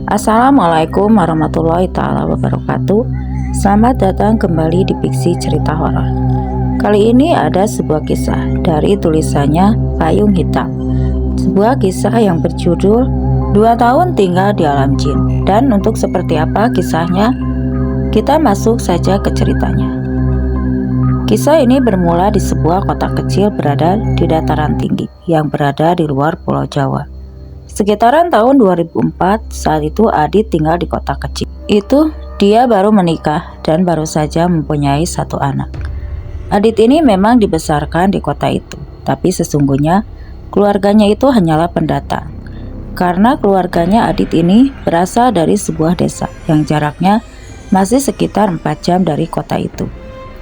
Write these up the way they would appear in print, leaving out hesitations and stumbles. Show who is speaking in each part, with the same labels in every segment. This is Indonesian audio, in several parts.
Speaker 1: Assalamualaikum warahmatullahi taala wabarakatuh. Selamat datang kembali di Fiksi Cerita Horor. Kali ini ada sebuah kisah dari tulisannya Payung Hitam. Sebuah kisah yang berjudul 2 tahun tinggal di alam jin. Dan untuk seperti apa kisahnya, kita masuk saja ke ceritanya. Kisah ini bermula di sebuah kota kecil berada di dataran tinggi yang berada di luar Pulau Jawa. Sekitaran tahun 2004, saat itu Adit tinggal di kota kecil. Itu dia baru menikah dan baru saja mempunyai 1 anak. Adit ini memang dibesarkan di kota itu, tapi sesungguhnya keluarganya itu hanyalah pendatang. Karena keluarganya Adit ini berasal dari sebuah desa yang jaraknya masih sekitar 4 jam dari kota itu.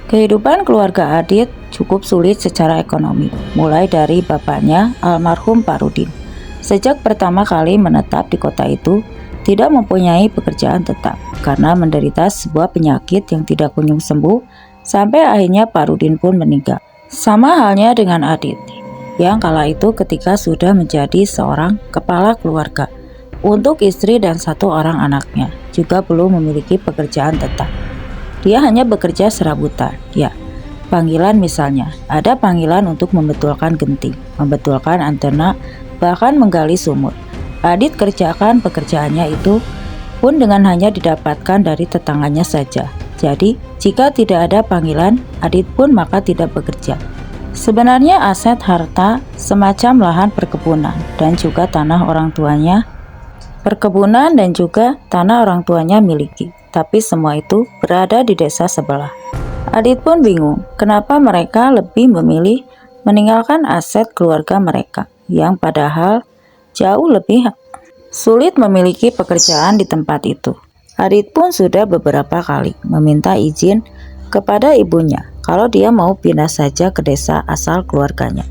Speaker 1: Kehidupan keluarga Adit cukup sulit secara ekonomi, mulai dari bapaknya almarhum Pak Rudin. Sejak pertama kali menetap di kota itu, tidak mempunyai pekerjaan tetap karena menderita sebuah penyakit yang tidak kunjung sembuh, sampai akhirnya Pak Rudin pun meninggal. Sama halnya dengan Adit, yang kala itu ketika sudah menjadi seorang kepala keluarga untuk istri dan 1 orang anaknya, juga belum memiliki pekerjaan tetap. Dia hanya bekerja serabutan, ya. Panggilan misalnya, ada panggilan untuk membetulkan genting, membetulkan antena, bahkan menggali sumur. Adit kerjakan pekerjaannya itu pun dengan hanya didapatkan dari tetangganya saja. Jadi, jika tidak ada panggilan, Adit pun maka tidak bekerja. Sebenarnya aset harta semacam lahan perkebunan dan juga tanah orang tuanya miliki, tapi semua itu berada di desa sebelah. Adit pun bingung kenapa mereka lebih memilih meninggalkan aset keluarga mereka yang padahal jauh lebih sulit memiliki pekerjaan di tempat itu. Adit pun sudah beberapa kali meminta izin kepada ibunya kalau dia mau pindah saja ke desa asal keluarganya,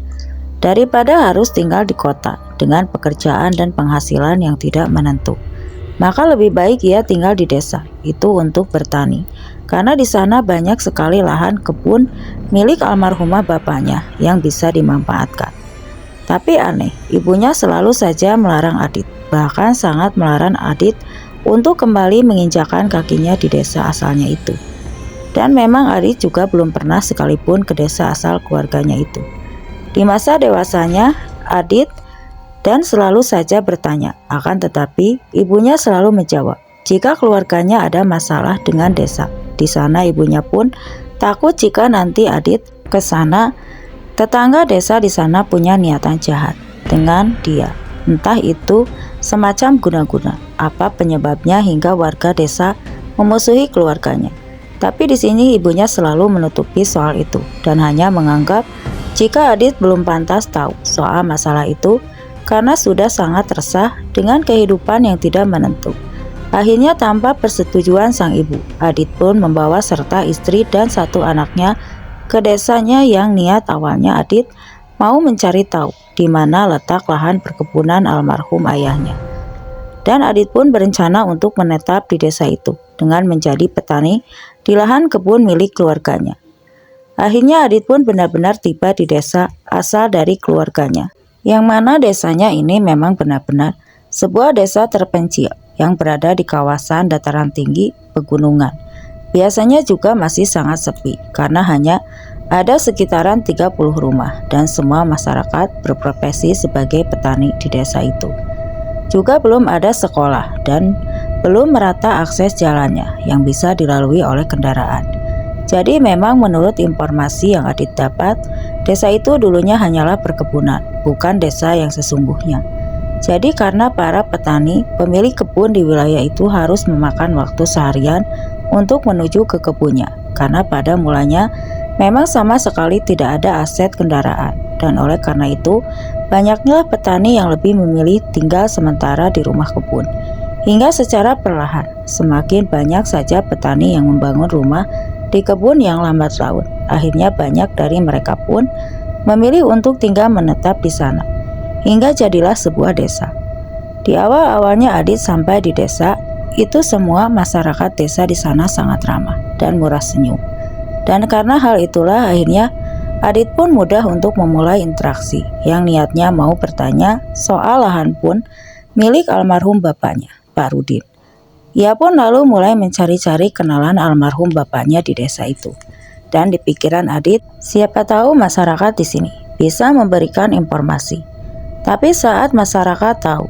Speaker 1: daripada harus tinggal di kota dengan pekerjaan dan penghasilan yang tidak menentu. Maka lebih baik ia tinggal di desa itu untuk bertani, karena di sana banyak sekali lahan kebun milik almarhumah bapaknya yang bisa dimanfaatkan. Tapi aneh, ibunya selalu saja melarang Adit, bahkan sangat melarang Adit untuk kembali menginjakan kakinya di desa asalnya itu. Dan memang Adit juga belum pernah sekalipun ke desa asal keluarganya itu. Di masa dewasanya, Adit dan selalu saja bertanya, akan tetapi ibunya selalu menjawab jika keluarganya ada masalah dengan desa. Di sana ibunya pun takut jika nanti Adit ke sana, tetangga desa di sana punya niatan jahat dengan dia. Entah itu semacam guna-guna apa penyebabnya hingga warga desa memusuhi keluarganya. Tapi di sini ibunya selalu menutupi soal itu dan hanya menganggap jika Adit belum pantas tahu soal masalah itu karena sudah sangat resah dengan kehidupan yang tidak menentu. Akhirnya tanpa persetujuan sang ibu, Adit pun membawa serta istri dan 1 anaknya ke desanya yang niat awalnya Adit mau mencari tahu di mana letak lahan perkebunan almarhum ayahnya. Dan Adit pun berencana untuk menetap di desa itu dengan menjadi petani di lahan kebun milik keluarganya. Akhirnya Adit pun benar-benar tiba di desa asal dari keluarganya, yang mana desanya ini memang benar-benar sebuah desa terpencil yang berada di kawasan dataran tinggi pegunungan. Biasanya juga masih sangat sepi karena hanya ada sekitaran 30 rumah dan semua masyarakat berprofesi sebagai petani di desa itu. Juga belum ada sekolah dan belum merata akses jalannya yang bisa dilalui oleh kendaraan. Jadi memang menurut informasi yang Adit dapat, desa itu dulunya hanyalah perkebunan, bukan desa yang sesungguhnya. Jadi karena para petani, pemilik kebun di wilayah itu harus memakan waktu seharian untuk menuju ke kebunnya, karena pada mulanya memang sama sekali tidak ada aset kendaraan, dan oleh karena itu banyaknya petani yang lebih memilih tinggal sementara di rumah kebun. Hingga secara perlahan semakin banyak saja petani yang membangun rumah di kebun yang lambat laun. Akhirnya banyak dari mereka pun memilih untuk tinggal menetap di sana, hingga jadilah sebuah desa. Di awal-awalnya Adit sampai di desa itu, semua masyarakat desa di sana sangat ramah dan murah senyum. Dan karena hal itulah akhirnya Adit pun mudah untuk memulai interaksi yang niatnya mau bertanya soal lahan pun milik almarhum bapaknya. Pak Rudin. Ia pun lalu mulai mencari-cari kenalan almarhum bapaknya di desa itu. Dan di pikiran Adit, siapa tahu masyarakat di sini bisa memberikan informasi. Tapi saat masyarakat tahu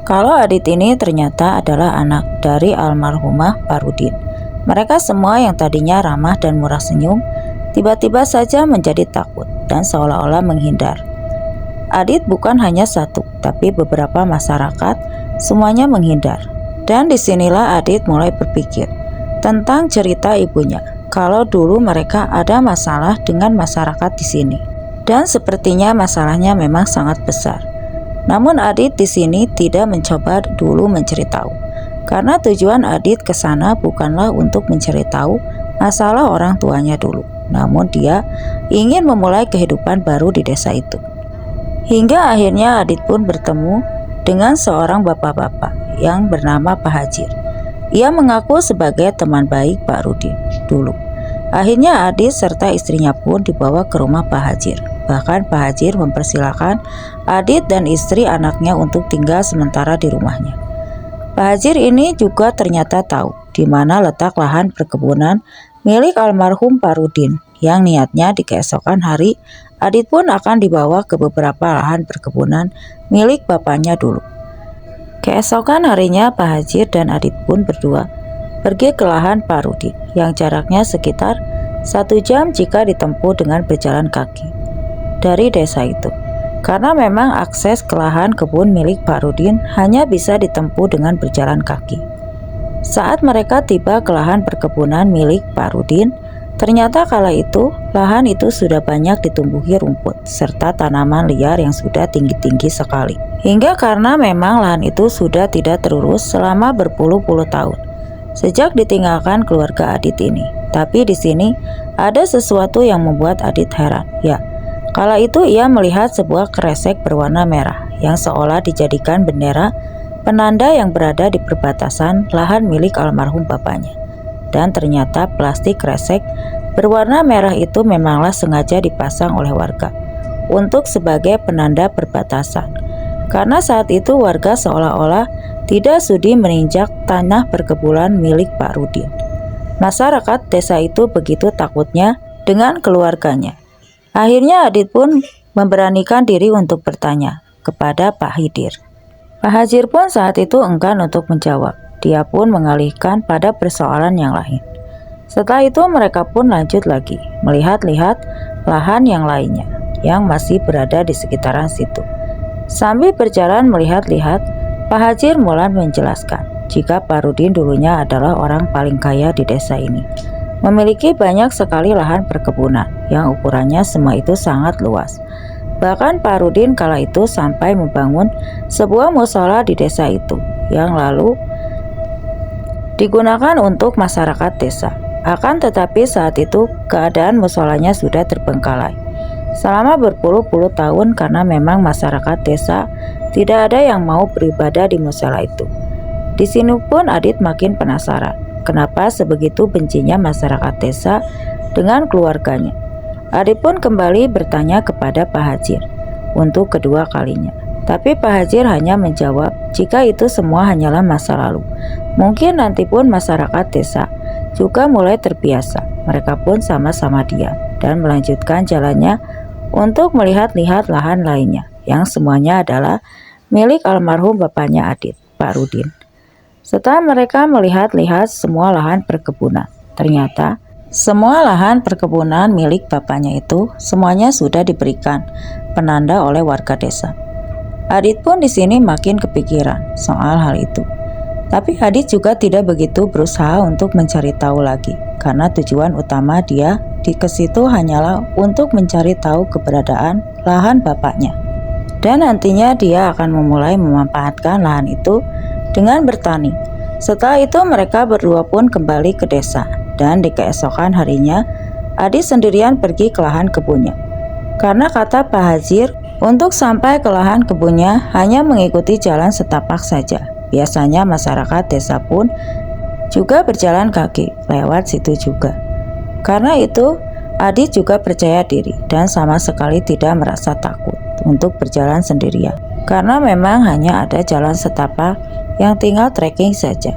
Speaker 1: kalau Adit ini ternyata adalah anak dari almarhumah Pak Rudin, mereka semua yang tadinya ramah dan murah senyum, tiba-tiba saja menjadi takut dan seolah-olah menghindar. Adit bukan hanya satu, tapi beberapa masyarakat semuanya menghindar. Dan disinilah Adit mulai berpikir tentang cerita ibunya, kalau dulu mereka ada masalah dengan masyarakat di sini. Dan sepertinya masalahnya memang sangat besar. Namun Adit di sini tidak mencoba dulu mencari tahu, karena tujuan Adit ke sana bukanlah untuk mencari tahu masalah orang tuanya dulu. Namun dia ingin memulai kehidupan baru di desa itu. Hingga akhirnya Adit pun bertemu dengan seorang bapak-bapak yang bernama Pak Hajir. Ia mengaku sebagai teman baik Pak Rudin dulu. Akhirnya Adit serta istrinya pun dibawa ke rumah Pak Hajir. Bahkan Pak Hajir mempersilahkan Adit dan istri anaknya untuk tinggal sementara di rumahnya. Pak Hajir ini juga ternyata tahu di mana letak lahan perkebunan milik almarhum Pak Rudin, yang niatnya di keesokan hari Adit pun akan dibawa ke beberapa lahan perkebunan milik bapaknya dulu. Keesokan harinya Pak Hajir dan Adit pun berdua pergi ke lahan Pak Rudin yang jaraknya sekitar 1 jam jika ditempuh dengan berjalan kaki dari desa itu. Karena memang akses ke lahan kebun milik Pak Rudin hanya bisa ditempuh dengan berjalan kaki. Saat mereka tiba ke lahan perkebunan milik Pak Rudin, ternyata kala itu lahan itu sudah banyak ditumbuhi rumput serta tanaman liar yang sudah tinggi-tinggi sekali. Hingga karena memang lahan itu sudah tidak terurus selama berpuluh-puluh tahun sejak ditinggalkan keluarga Adit ini. Tapi di sini ada sesuatu yang membuat Adit heran. Ya, kala itu ia melihat sebuah kresek berwarna merah yang seolah dijadikan bendera penanda yang berada di perbatasan lahan milik almarhum bapaknya. Dan ternyata plastik kresek berwarna merah itu memanglah sengaja dipasang oleh warga untuk sebagai penanda perbatasan. Karena saat itu warga seolah-olah tidak sudi meninjak tanah perkebunan milik Pak Rudin. Masyarakat desa itu begitu takutnya dengan keluarganya. Akhirnya Adit pun memberanikan diri untuk bertanya kepada Pak Hajir. Pak Hajir pun saat itu enggan untuk menjawab. Dia pun mengalihkan pada persoalan yang lain. Setelah itu mereka pun lanjut lagi melihat-lihat lahan yang lainnya yang masih berada di sekitaran situ. Sambil berjalan melihat-lihat, Pak Hajir mulai menjelaskan jika Pak Rudin dulunya adalah orang paling kaya di desa ini. Memiliki banyak sekali lahan perkebunan yang ukurannya semua itu sangat luas. Bahkan Pak Rudin kala itu sampai membangun sebuah mushola di desa itu yang lalu digunakan untuk masyarakat desa. Akan tetapi saat itu keadaan musholanya sudah terbengkalai selama berpuluh-puluh tahun karena memang masyarakat desa tidak ada yang mau beribadah di mushola itu. Di sini pun Adit makin penasaran kenapa sebegitu bencinya masyarakat desa dengan keluarganya. Adit pun kembali bertanya kepada Pak Hajir untuk kedua kalinya. Tapi Pak Hajir hanya menjawab jika itu semua hanyalah masa lalu. Mungkin nanti pun masyarakat desa juga mulai terbiasa. Mereka pun sama-sama diam dan melanjutkan jalannya untuk melihat-lihat lahan lainnya yang semuanya adalah milik almarhum bapaknya Adit, Pak Rudin. Setelah mereka melihat-lihat semua lahan perkebunan, ternyata semua lahan perkebunan milik bapaknya itu semuanya sudah diberikan penanda oleh warga desa. Adit pun di sini makin kepikiran soal hal itu. Tapi Adit juga tidak begitu berusaha untuk mencari tahu lagi, karena tujuan utama dia ke situ hanyalah untuk mencari tahu keberadaan lahan bapaknya. Dan nantinya dia akan memulai memanfaatkan lahan itu dengan bertani. Setelah itu mereka berdua pun kembali ke desa, dan di keesokan harinya Adit sendirian pergi ke lahan kebunnya. Karena kata Pak Hajir, untuk sampai ke lahan kebunnya hanya mengikuti jalan setapak saja. Biasanya masyarakat desa pun juga berjalan kaki lewat situ juga. Karena itu Adit juga percaya diri dan sama sekali tidak merasa takut untuk berjalan sendirian. Karena memang hanya ada jalan setapak yang tinggal trekking saja.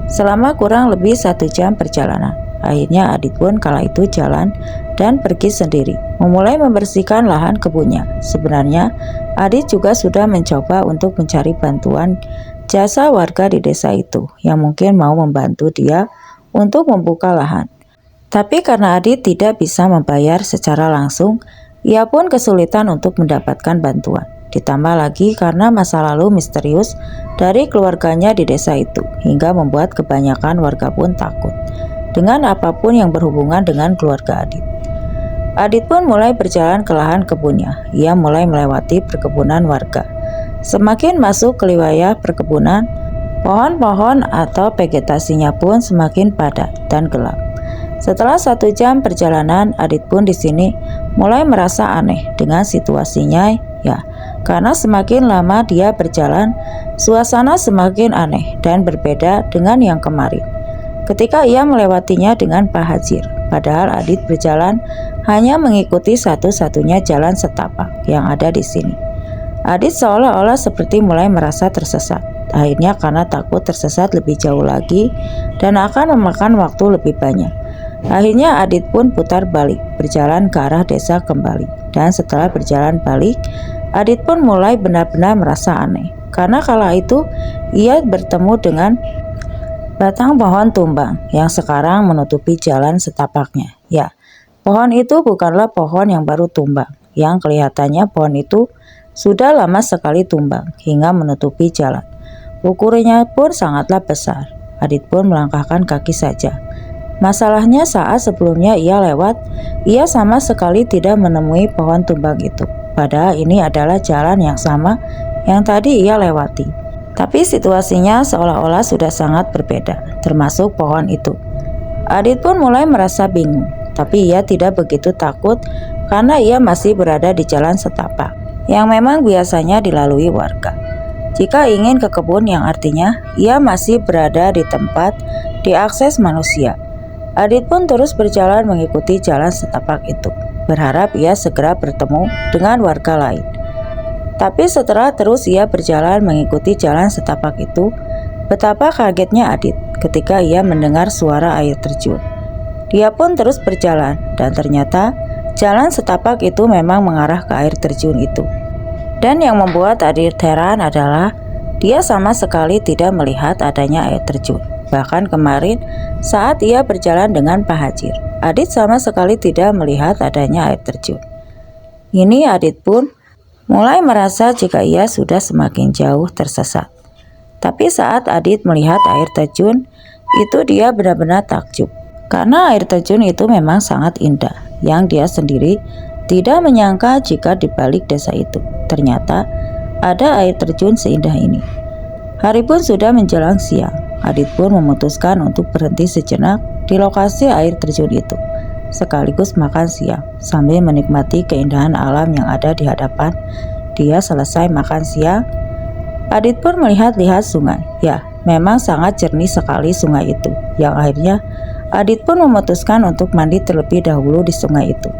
Speaker 1: Selama kurang lebih 1 jam perjalanan, akhirnya Adit pun kala itu jalan dan pergi sendiri, memulai membersihkan lahan kebunnya. Sebenarnya, Adit juga sudah mencoba untuk mencari bantuan jasa warga di desa itu yang mungkin mau membantu dia untuk membuka lahan. Tapi karena Adit tidak bisa membayar secara langsung, ia pun kesulitan untuk mendapatkan bantuan. Ditambah lagi karena masa lalu misterius dari keluarganya di desa itu, hingga membuat kebanyakan warga pun takut dengan apapun yang berhubungan dengan keluarga Adit. Adit pun mulai berjalan ke lahan kebunnya. Ia mulai melewati perkebunan warga. Semakin masuk ke wilayah perkebunan, pohon-pohon atau vegetasinya pun semakin padat dan gelap. Setelah 1 jam perjalanan, Adit pun di sini mulai merasa aneh dengan situasinya, ya, karena semakin lama dia berjalan, suasana semakin aneh dan berbeda dengan yang kemarin ketika ia melewatinya dengan Pak Hajir. Padahal Adit berjalan hanya mengikuti satu-satunya jalan setapak yang ada di sini. Adit seolah-olah seperti mulai merasa tersesat. Akhirnya karena takut tersesat lebih jauh lagi dan akan memakan waktu lebih banyak, akhirnya Adit pun putar balik, berjalan ke arah desa kembali. Dan setelah berjalan balik, Adit pun mulai benar-benar merasa aneh, karena kala itu ia bertemu dengan batang pohon tumbang yang sekarang menutupi jalan setapaknya. Ya, pohon itu bukanlah pohon yang baru tumbang, yang kelihatannya pohon itu sudah lama sekali tumbang hingga menutupi jalan. Ukurannya pun sangatlah besar. Adit pun melangkahkan kaki saja. Masalahnya saat sebelumnya ia lewat, ia sama sekali tidak menemui pohon tumbang itu. Padahal ini adalah jalan yang sama yang tadi ia lewati. Tapi situasinya seolah-olah sudah sangat berbeda, termasuk pohon itu. Adit pun mulai merasa bingung, tapi ia tidak begitu takut karena ia masih berada di jalan setapak yang memang biasanya dilalui warga. Jika ingin ke kebun, yang artinya ia masih berada di tempat diakses manusia. Adit pun terus berjalan mengikuti jalan setapak itu, berharap ia segera bertemu dengan warga lain. Tapi setelah terus ia berjalan mengikuti jalan setapak itu, betapa kagetnya Adit ketika ia mendengar suara air terjun. Dia pun terus berjalan dan ternyata jalan setapak itu memang mengarah ke air terjun itu. Dan yang membuat Adit heran adalah dia sama sekali tidak melihat adanya air terjun. Bahkan kemarin saat ia berjalan dengan Pak Hajir, Adit sama sekali tidak melihat adanya air terjun. Ini Adit pun mulai merasa jika ia sudah semakin jauh tersesat. Tapi saat Adit melihat air terjun itu, dia benar-benar takjub. Karena air terjun itu memang sangat indah, yang dia sendiri tidak menyangka jika di balik desa itu ternyata ada air terjun seindah ini. Hari pun sudah menjelang siang. Adit pun memutuskan untuk berhenti sejenak di lokasi air terjun itu, sekaligus makan siang sambil menikmati keindahan alam yang ada di hadapan. Dia selesai makan siang, Adit pun melihat-lihat sungai. Ya, memang sangat jernih sekali sungai itu, yang akhirnya Adit pun memutuskan untuk mandi terlebih dahulu di sungai itu.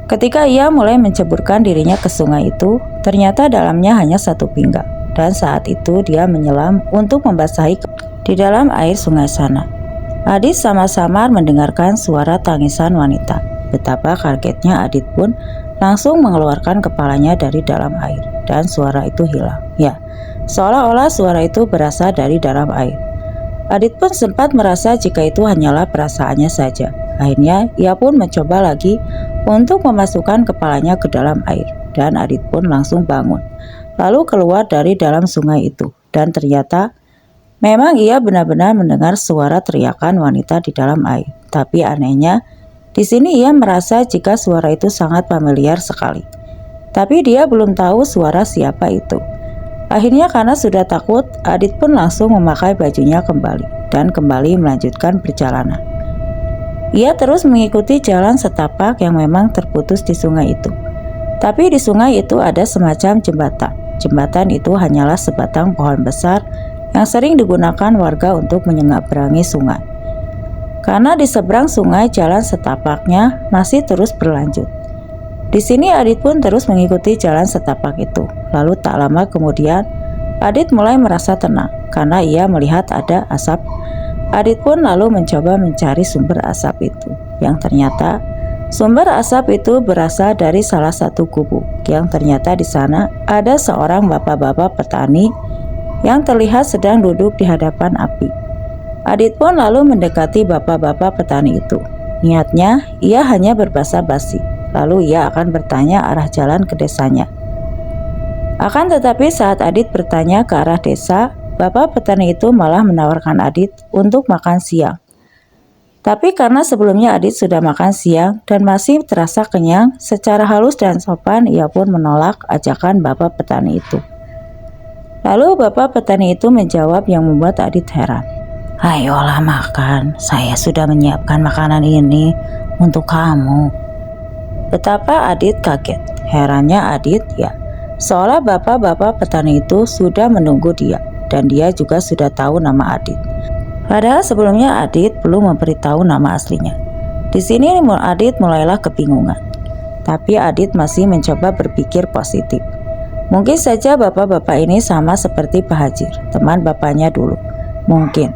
Speaker 1: Ketika ia mulai menceburkan dirinya ke sungai itu, ternyata dalamnya hanya 1 pinggang, dan saat itu dia menyelam untuk membasahi di dalam air sungai sana. Adit sama-sama mendengarkan suara tangisan wanita. Betapa kagetnya Adit pun langsung mengeluarkan kepalanya dari dalam air, dan suara itu hilang. Ya, seolah-olah suara itu berasal dari dalam air. Adit pun sempat merasa jika itu hanyalah perasaannya saja. Akhirnya ia pun mencoba lagi untuk memasukkan kepalanya ke dalam air, dan Adit pun langsung bangun, lalu keluar dari dalam sungai itu. Dan ternyata memang ia benar-benar mendengar suara teriakan wanita di dalam air. Tapi anehnya, di sini ia merasa jika suara itu sangat familiar sekali. Tapi dia belum tahu suara siapa itu. Akhirnya karena sudah takut, Adit pun langsung memakai bajunya kembali dan kembali melanjutkan perjalanan. Ia terus mengikuti jalan setapak yang memang terputus di sungai itu. Tapi di sungai itu ada semacam jembatan. Jembatan itu hanyalah sebatang pohon besar yang sering digunakan warga untuk menyeberangi sungai. Karena di seberang sungai jalan setapaknya masih terus berlanjut. Di sini Adit pun terus mengikuti jalan setapak itu. Lalu tak lama kemudian Adit mulai merasa tenang karena ia melihat ada asap. Adit pun lalu mencoba mencari sumber asap itu, yang ternyata sumber asap itu berasal dari salah satu gubuk, yang ternyata di sana ada seorang bapak-bapak petani yang terlihat sedang duduk di hadapan api. Adit pun lalu mendekati bapak-bapak petani itu. Niatnya, ia hanya berbasa-basi, lalu ia akan bertanya arah jalan ke desanya. Akan tetapi saat Adit bertanya ke arah desa, bapak petani itu malah menawarkan Adit untuk makan siang. Tapi karena sebelumnya Adit sudah makan siang dan masih terasa kenyang, secara halus dan sopan ia pun menolak ajakan bapak petani itu. Lalu bapak petani itu menjawab yang membuat Adit heran. "Ayolah makan, saya sudah menyiapkan makanan ini untuk kamu." Betapa Adit kaget. Herannya Adit, seolah bapak-bapak petani itu sudah menunggu dia, dan dia juga sudah tahu nama Adit. Padahal sebelumnya Adit belum memberitahu nama aslinya. Di sini Adit mulailah kebingungan. Tapi Adit masih mencoba berpikir positif. Mungkin saja bapak-bapak ini sama seperti Pak Hajir, teman bapaknya dulu. Mungkin.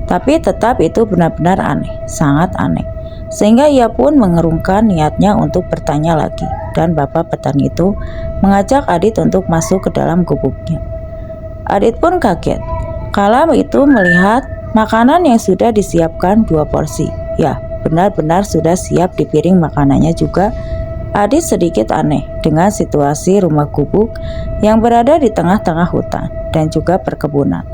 Speaker 1: Tapi tetap itu benar-benar aneh, sangat aneh. Sehingga ia pun mengerungkan niatnya untuk bertanya lagi, dan bapak petani itu mengajak Adit untuk masuk ke dalam gubuknya. Adit pun kaget kala itu melihat makanan yang sudah disiapkan 2 porsi. Ya, benar-benar sudah siap di piring makanannya juga. Adit sedikit aneh dengan situasi rumah gubuk yang berada di tengah-tengah hutan dan juga perkebunan.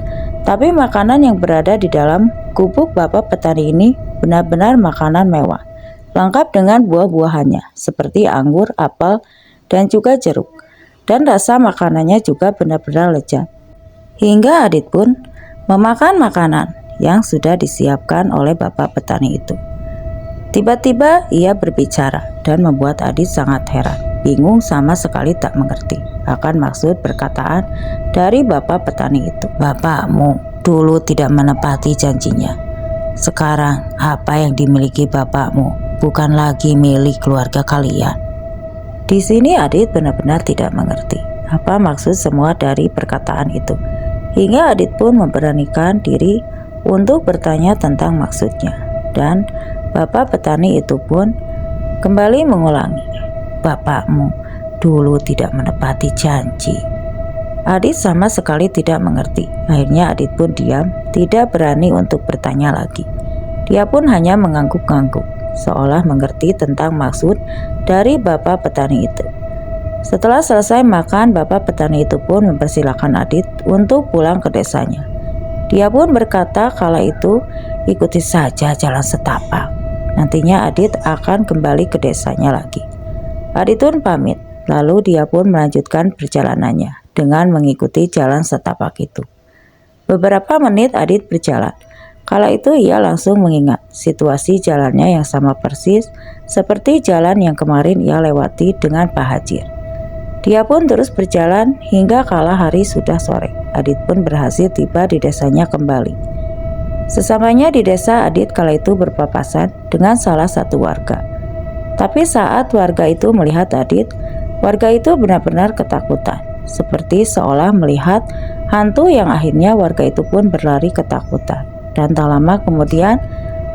Speaker 1: Tapi makanan yang berada di dalam gubuk bapak petani ini benar-benar makanan mewah, lengkap dengan buah-buahannya seperti anggur, apel, dan juga jeruk. Dan rasa makanannya juga benar-benar lezat. Hingga Adit pun memakan makanan yang sudah disiapkan oleh bapak petani itu. Tiba-tiba ia berbicara dan membuat Adit sangat heran, bingung sama sekali tak mengerti akan maksud perkataan dari bapak petani itu. "Bapakmu dulu tidak menepati janjinya. Sekarang apa yang dimiliki bapakmu bukan lagi milik keluarga kalian." Di sini Adit benar-benar tidak mengerti apa maksud semua dari perkataan itu. Hingga Adit pun memberanikan diri untuk bertanya tentang maksudnya. Dan bapak petani itu pun kembali mengulangi, "Bapakmu dulu tidak menepati janji." Adit sama sekali tidak mengerti. Akhirnya Adit pun diam, tidak berani untuk bertanya lagi. Dia pun hanya mengangguk-angguk, seolah mengerti tentang maksud dari bapak petani itu. Setelah selesai makan, bapak petani itu pun mempersilahkan Adit untuk pulang ke desanya. Dia pun berkata kala itu, "Ikuti saja jalan setapak. Nantinya Adit akan kembali ke desanya lagi." Adit pun pamit, lalu dia pun melanjutkan perjalanannya dengan mengikuti jalan setapak itu. Beberapa menit Adit berjalan. Kala itu ia langsung mengingat situasi jalannya yang sama persis seperti jalan yang kemarin ia lewati dengan Pak Hajir. Dia pun terus berjalan hingga kala hari sudah sore. Adit pun berhasil tiba di desanya kembali. Sesamanya di desa, Adit kala itu berpapasan dengan salah satu warga. Tapi saat warga itu melihat Adit, warga itu benar-benar ketakutan, seperti seolah melihat hantu yang akhirnya warga itu pun berlari ketakutan. Dan tak lama kemudian,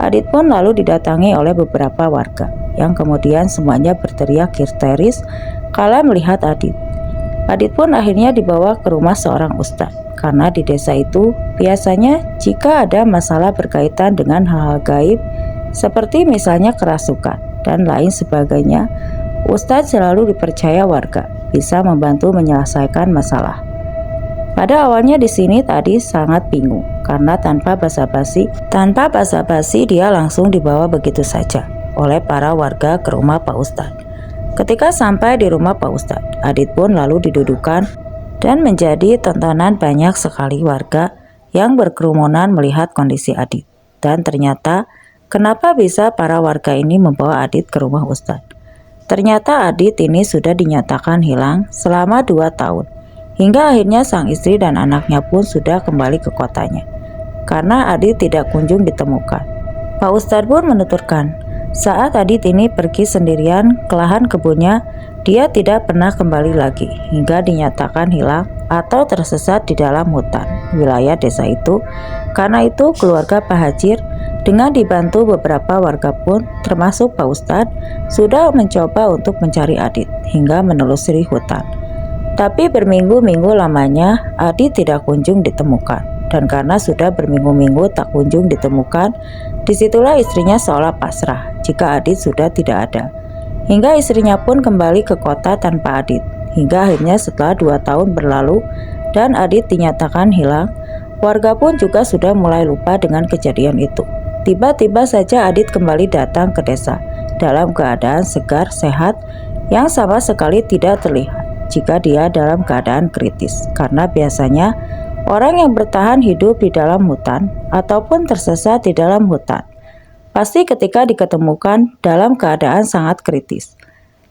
Speaker 1: Adit pun lalu didatangi oleh beberapa warga, yang kemudian semuanya berteriak histeris kala melihat Adit. Adit pun akhirnya dibawa ke rumah seorang ustadz, karena di desa itu biasanya jika ada masalah berkaitan dengan hal-hal gaib seperti misalnya kerasukan dan lain sebagainya, ustadz selalu dipercaya warga bisa membantu menyelesaikan masalah. Pada awalnya di sini tadi sangat bingung karena tanpa basa-basi dia langsung dibawa begitu saja oleh para warga ke rumah Pak Ustadz. Ketika sampai di rumah Pak Ustadz, Adit pun lalu didudukan dan menjadi tontonan banyak sekali warga yang berkerumunan melihat kondisi Adit. Dan ternyata kenapa bisa para warga ini membawa Adit ke rumah Ustadz? Ternyata Adit ini sudah dinyatakan hilang selama 2 tahun. Hingga akhirnya sang istri dan anaknya pun sudah kembali ke kotanya. Karena Adit tidak kunjung ditemukan. Pak Ustadz pun menuturkan, saat Adit ini pergi sendirian ke lahan kebunnya, Dia tidak pernah kembali lagi hingga dinyatakan hilang atau tersesat di dalam hutan wilayah desa itu. Karena itu keluarga Pak Hajir dengan dibantu beberapa warga pun termasuk Pak Ustadz sudah mencoba untuk mencari Adit hingga menelusuri hutan. Tapi berminggu-minggu lamanya Adit tidak kunjung ditemukan. Dan karena sudah berminggu-minggu tak kunjung ditemukan, disitulah istrinya seolah pasrah jika Adit sudah tidak ada. Hingga istrinya pun kembali ke kota tanpa Adit. Hingga akhirnya setelah 2 tahun berlalu dan Adit dinyatakan hilang, warga pun juga sudah mulai lupa dengan kejadian itu. Tiba-tiba saja Adit kembali datang ke desa dalam keadaan segar, sehat, yang sama sekali tidak terlihat jika dia dalam keadaan kritis. Karena biasanya orang yang bertahan hidup di dalam hutan ataupun tersesat di dalam hutan pasti ketika diketemukan dalam keadaan sangat kritis.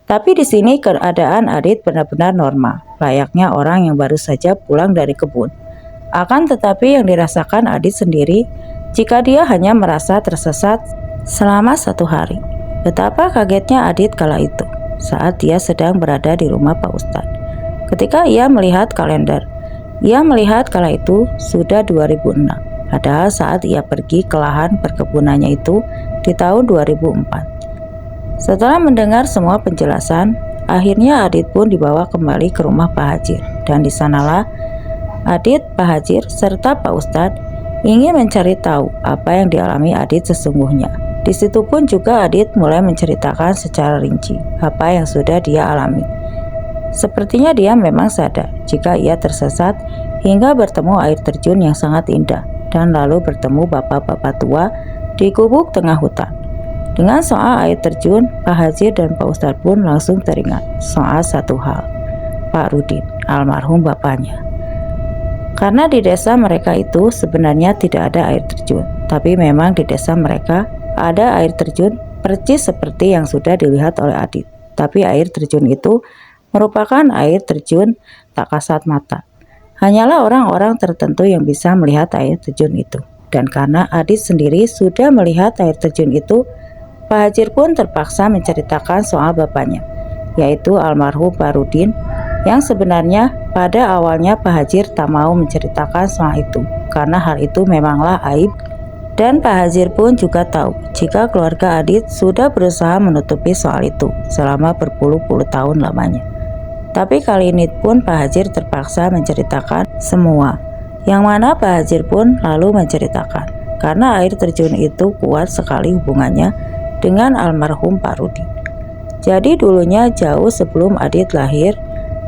Speaker 1: Tapi di sini keadaan Adit benar-benar normal, layaknya orang yang baru saja pulang dari kebun. Akan tetapi yang dirasakan Adit sendiri jika dia hanya merasa tersesat selama 1 hari. Betapa kagetnya Adit kala itu saat dia sedang berada di rumah Pak Ustadz. Ketika ia melihat kalender, ia melihat kala itu sudah 2006. Padahal saat ia pergi ke lahan perkebunannya itu di tahun 2004. Setelah mendengar semua penjelasan, akhirnya Adit pun dibawa kembali ke rumah Pak Hajir. Dan di sanalah Adit, Pak Hajir, serta Pak Ustadz ingin mencari tahu apa yang dialami Adit sesungguhnya. Di situ pun juga Adit mulai menceritakan secara rinci apa yang sudah dia alami. Sepertinya dia memang sadar jika ia tersesat hingga bertemu air terjun yang sangat indah dan lalu bertemu bapak-bapak tua di gubuk tengah hutan. Dengan soal air terjun, Pak Hajir dan Pak Ustadz pun langsung teringat soal satu hal, Pak Rudin, almarhum bapaknya. Karena di desa mereka itu sebenarnya tidak ada air terjun, tapi memang di desa mereka ada air terjun percis seperti yang sudah dilihat oleh Adit. Tapi air terjun itu merupakan air terjun tak kasat mata. Hanyalah orang-orang tertentu yang bisa melihat air terjun itu. Dan karena Adit sendiri sudah melihat air terjun itu, Pak Hajir pun terpaksa menceritakan soal bapaknya, yaitu almarhum Pak Rudin, yang sebenarnya pada awalnya Pak Hajir tak mau menceritakan soal itu, karena hal itu memanglah aib. Dan Pak Hajir pun juga tahu jika keluarga Adit sudah berusaha menutupi soal itu selama berpuluh-puluh tahun lamanya. Tapi kali ini pun Pak Hajir terpaksa menceritakan semua, yang mana Pak Hajir pun lalu menceritakan karena air terjun itu kuat sekali hubungannya dengan almarhum Pak Rudin. Jadi dulunya jauh sebelum Adit lahir,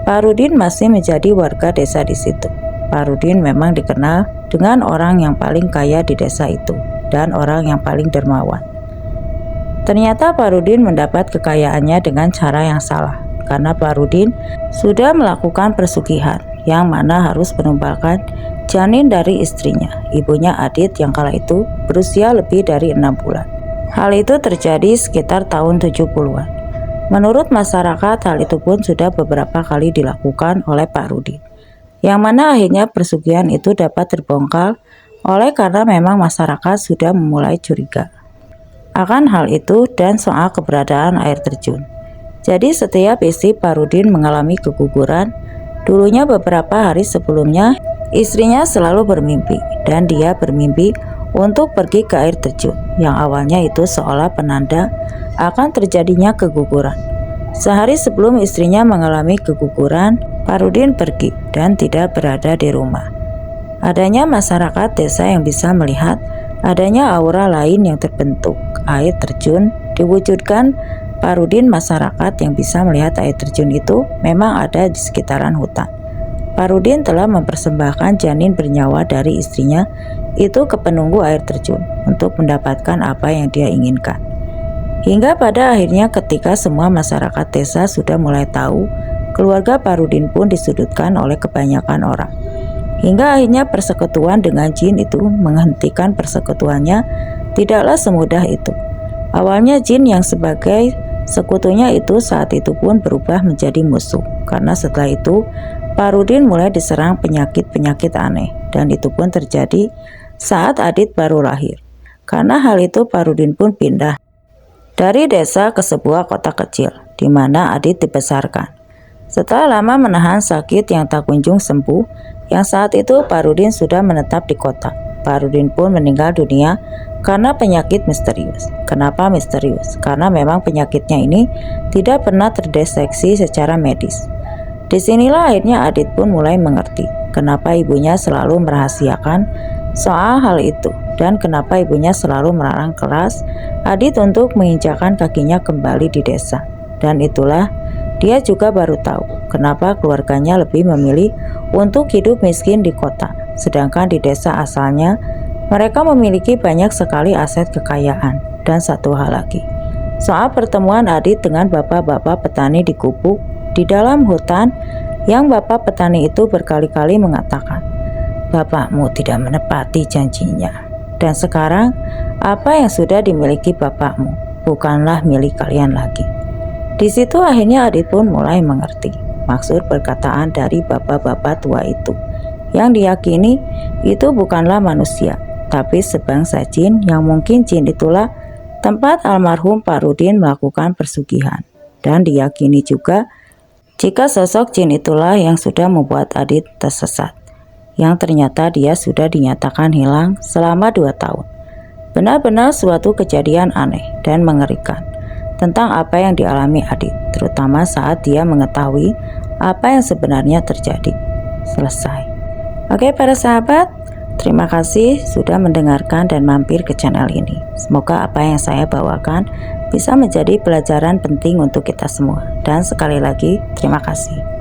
Speaker 1: Pak Rudin masih menjadi warga desa di situ. Pak Rudin memang dikenal dengan orang yang paling kaya di desa itu dan orang yang paling dermawan. Ternyata Pak Rudin mendapat kekayaannya dengan cara yang salah, karena Pak Rudin sudah melakukan persugihan yang mana harus menumbalkan janin dari istrinya, ibunya Adit yang kala itu berusia lebih dari 6 bulan. Hal itu terjadi sekitar tahun 70-an. Menurut masyarakat, hal itu pun sudah beberapa kali dilakukan oleh Pak Rudin, yang mana akhirnya persugihan itu dapat terbongkar oleh karena memang masyarakat sudah memulai curiga akan hal itu dan soal keberadaan air terjun. Jadi setiap istri Pak Rudin mengalami keguguran, dulunya beberapa hari sebelumnya istrinya selalu bermimpi dan dia bermimpi untuk pergi ke air terjun yang awalnya itu seolah penanda akan terjadinya keguguran. Sehari sebelum istrinya mengalami keguguran, Pak Rudin pergi dan tidak berada di rumah. Adanya masyarakat desa yang bisa melihat adanya aura lain yang terbentuk. Air terjun diwujudkan Pak Rudin. Masyarakat yang bisa melihat air terjun itu memang ada di sekitaran hutan. Pak Rudin telah mempersembahkan janin bernyawa dari istrinya itu ke penunggu air terjun untuk mendapatkan apa yang dia inginkan. Hingga pada akhirnya ketika semua masyarakat desa sudah mulai tahu, keluarga Pak Rudin pun disudutkan oleh kebanyakan orang. Hingga akhirnya persekutuan dengan jin itu menghentikan persekutuannya tidaklah semudah itu. Awalnya jin yang sebagai sekutunya itu saat itu pun berubah menjadi musuh. Karena setelah itu Pak Rudin mulai diserang penyakit-penyakit aneh, dan itu pun terjadi saat Adit baru lahir. Karena hal itu Pak Rudin pun pindah dari desa ke sebuah kota kecil. di mana Adit dibesarkan. Setelah lama menahan sakit yang tak kunjung sembuh, yang saat itu Pak Rudin sudah menetap di kota. Pak Rudin pun meninggal dunia karena penyakit misterius. Kenapa misterius? Karena memang penyakitnya ini tidak pernah terdeteksi secara medis. Disinilah akhirnya Adit pun mulai mengerti kenapa ibunya selalu merahasiakan soal hal itu, dan kenapa ibunya selalu melarang keras Adit untuk menginjakkan kakinya kembali di desa. Dan itulah dia juga baru tahu kenapa keluarganya lebih memilih untuk hidup miskin di kota, sedangkan di desa asalnya mereka memiliki banyak sekali aset kekayaan. Dan satu hal lagi, soal pertemuan Adit dengan bapak-bapak petani di gubuk di dalam hutan, yang bapak petani itu berkali-kali mengatakan, "Bapakmu tidak menepati janjinya. Dan sekarang, apa yang sudah dimiliki bapakmu bukanlah milik kalian lagi." Di situ akhirnya Adit pun mulai mengerti maksud perkataan dari bapak-bapak tua itu, yang diyakini itu bukanlah manusia, tapi sebangsa jin, yang mungkin jin itulah tempat almarhum Pak Rudin melakukan persugihan. Dan diyakini juga jika sosok jin itulah yang sudah membuat Adit tersesat, yang ternyata dia sudah dinyatakan hilang selama 2 tahun. Benar-benar suatu kejadian aneh dan mengerikan tentang apa yang dialami Adit, terutama saat dia mengetahui apa yang sebenarnya terjadi. Selesai. Oke para sahabat, terima kasih sudah mendengarkan dan mampir ke channel ini. Semoga apa yang saya bawakan bisa menjadi pelajaran penting untuk kita semua. Dan sekali lagi, terima kasih.